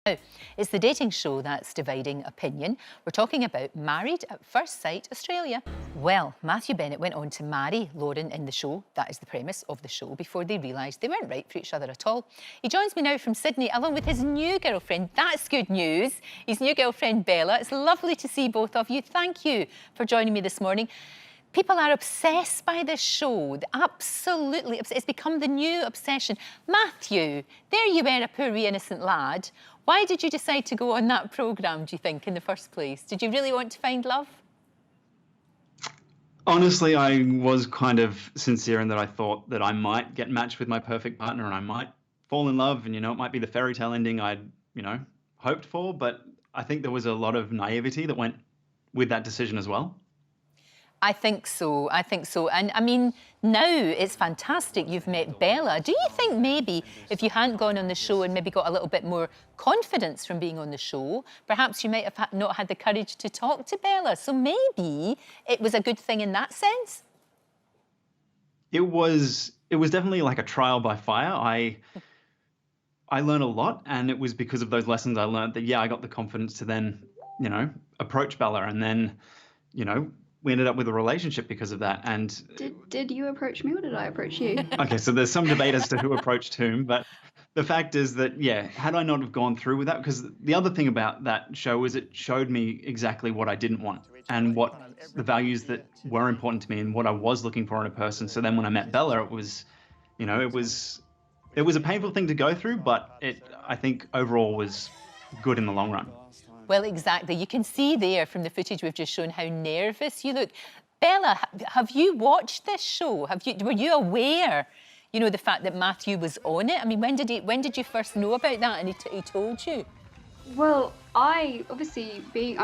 Now, it's the dating show that's dividing opinion. We're talking about Married at First Sight Australia. Well, Matthew Bennett went on to marry Lorraine in the show. That is the premise of the show, before they realised they weren't right for each other at all. He joins me now from Sydney along with his new girlfriend. That's good news. His new girlfriend Bella. It's lovely to see both of you. Thank you for joining me this morning. People are obsessed by this show, absolutely obsessed. It's become the new obsession. Matthew, there you were, a poor wee innocent lad. Why did you decide to go on that programme, do you think, in the first place? Did you really want to find love? Honestly, I was kind of sincere in that I thought that I might get matched with my perfect partner and I might fall in love and, it might be the fairy tale ending I'd, hoped for. But I think there was a lot of naivety that went with that decision as well. I think so. And I mean, now it's fantastic you've met Bella. Do you think maybe if you hadn't gone on the show and maybe got a little bit more confidence from being on the show, perhaps you might have not had the courage to talk to Bella? So maybe it was a good thing in that sense? It was definitely like a trial by fire. I learned a lot, and it was because of those lessons I learned that, I got the confidence to then, approach Bella, and then, we ended up with a relationship because of that. And did you approach me or did I approach you? Okay, so there's some debate as to who approached whom, but the fact is that, had I not have gone through with that, because the other thing about that show is it showed me exactly what I didn't want and what the values that were important to me and what I was looking for in a person. So then when I met Bella, it was, it was a painful thing to go through, but I think overall was good in the long run. Well, exactly. You can see there from the footage we've just shown how nervous you look. Bella, have you watched this show? Were you aware, the fact that Matthew was on it? I mean, when did you first know about that and he told you? Well, I'm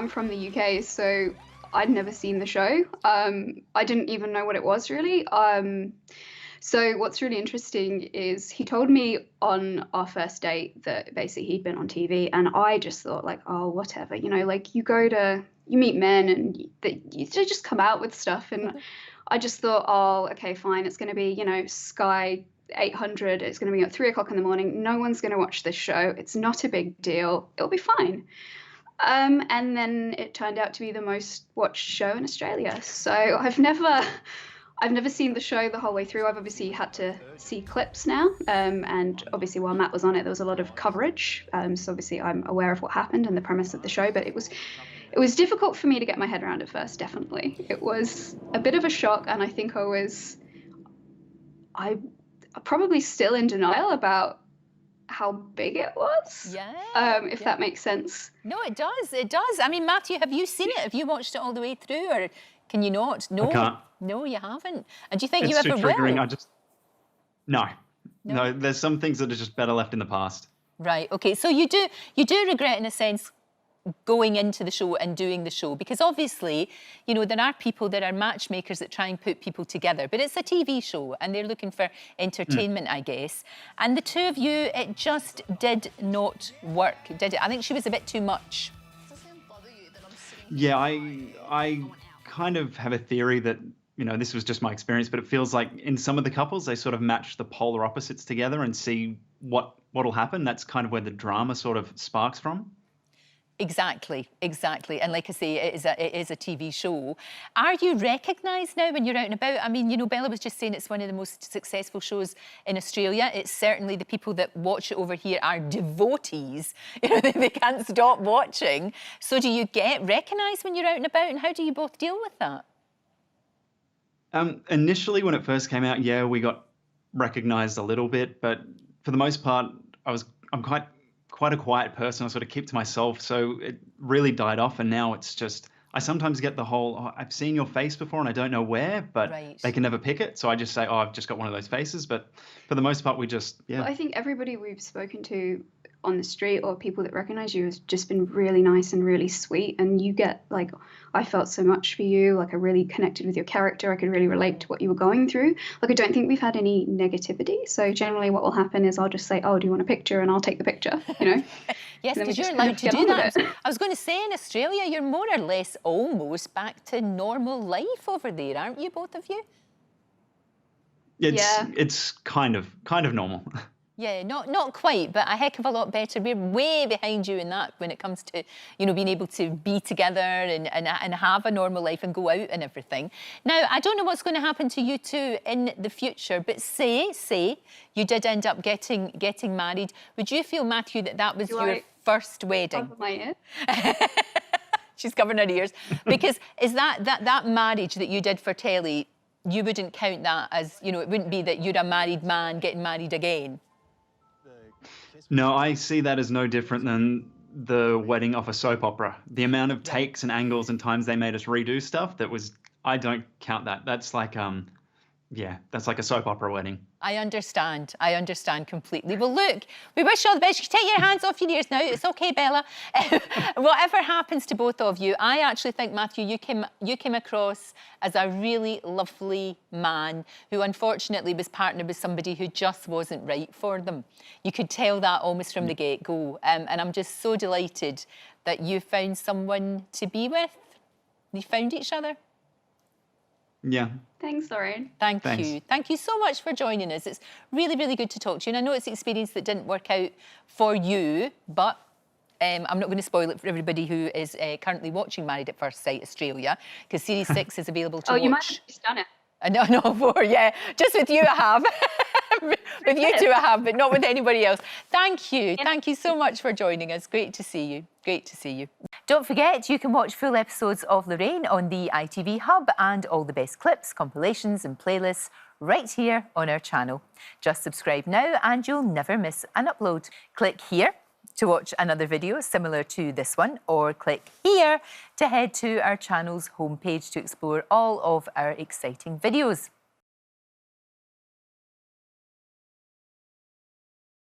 from the UK, so I'd never seen the show. I didn't even know what it was really. So what's really interesting is he told me on our first date that basically he'd been on TV, and I just thought like, oh, whatever, you meet men and they just come out with stuff, and I just thought, oh, okay, fine, it's going to be, Sky 800, it's going to be at 3 o'clock in the morning, no one's going to watch this show, it's not a big deal, it'll be fine. And then it turned out to be the most watched show in Australia. So I've never seen the show the whole way through. I've obviously had to see clips now, and obviously while Matt was on it, there was a lot of coverage. So obviously I'm aware of what happened and the premise of the show, but it was difficult for me to get my head around at first, definitely. It was a bit of a shock, and I think I'm probably still in denial about how big it was. If that makes sense. No, it does. I mean, Matthew, have you seen it? Have you watched it all the way through, or can you not? No. I can't. No, you haven't. And do you think you It's ever too triggering. will? No, there's some things that are just better left in the past. Right, okay. So you do regret, in a sense, going into the show and doing the show, because obviously, there are matchmakers that try and put people together, but it's a TV show and they're looking for entertainment, I guess. And the two of you, it just did not work, did it? I think she was a bit too much. Yeah, I kind of have a theory that, this was just my experience, but it feels like in some of the couples, they sort of match the polar opposites together and see what'll happen. That's kind of where the drama sort of sparks from. Exactly. And like I say, it is a TV show. Are you recognised now when you're out and about? I mean, Bella was just saying it's one of the most successful shows in Australia. It's certainly, the people that watch it over here are devotees. They can't stop watching. So do you get recognised when you're out and about, and how do you both deal with that? Initially, when it first came out, we got recognised a little bit, but for the most part, I'm quite a quiet person. I sort of keep to myself, so it really died off, and now it's just, I sometimes get the whole, oh, I've seen your face before and I don't know where, but they can never pick it, so I just say, oh, I've just got one of those faces. But for the most part, we just, Well, I think everybody we've spoken to on the street or people that recognize you has just been really nice and really sweet, and you get like, I felt so much for you, like I really connected with your character, I could really relate to what you were going through. Like, I don't think we've had any negativity, so generally what will happen is I'll just say, oh, do you want a picture, and I'll take the picture, Yes, because you're allowed to do that. I was going to say, in Australia, you're more or less almost back to normal life over there, aren't you, both of you? It's kind of normal. Yeah, not quite, but a heck of a lot better. We're way behind you in that when it comes to, you know, being able to be together and have a normal life and go out and everything. Now, I don't know what's going to happen to you two in the future, but say you did end up getting married. Would you feel, Matthew, that was your first wedding? Cover my ear? She's covering her ears. Because is that marriage that you did for telly, you wouldn't count that as, you know, it wouldn't be that you're a married man getting married again? No, I see that as no different than the wedding of a soap opera. The amount of takes and angles and times they made us redo stuff, I don't count that. That's like, yeah, that's like a soap opera wedding. I understand completely. Well, look, we wish you all the best. You can take your hands off your ears now. It's okay, Bella. Whatever happens to both of you, I actually think, Matthew, you came across as a really lovely man who unfortunately was partnered with somebody who just wasn't right for them. You could tell that almost from the get-go. And I'm just so delighted that you found someone to be with. You found each other. Yeah. Thanks, Lorraine. Thank you. Thank you so much for joining us. It's really, really good to talk to you. And I know it's an experience that didn't work out for you, but I'm not going to spoil it for everybody who is currently watching Married at First Sight Australia, because Series 6 is available to watch. Oh, you might have just done it. No, 4, yeah. Just with you I have. With you two I have, but not with anybody else. Thank you. Thank you so much for joining us. Great to see you. Great to see you. Don't forget, you can watch full episodes of Lorraine on the ITV Hub and all the best clips, compilations and playlists right here on our channel. Just subscribe now and you'll never miss an upload. Click here to watch another video similar to this one, or click here to head to our channel's homepage to explore all of our exciting videos.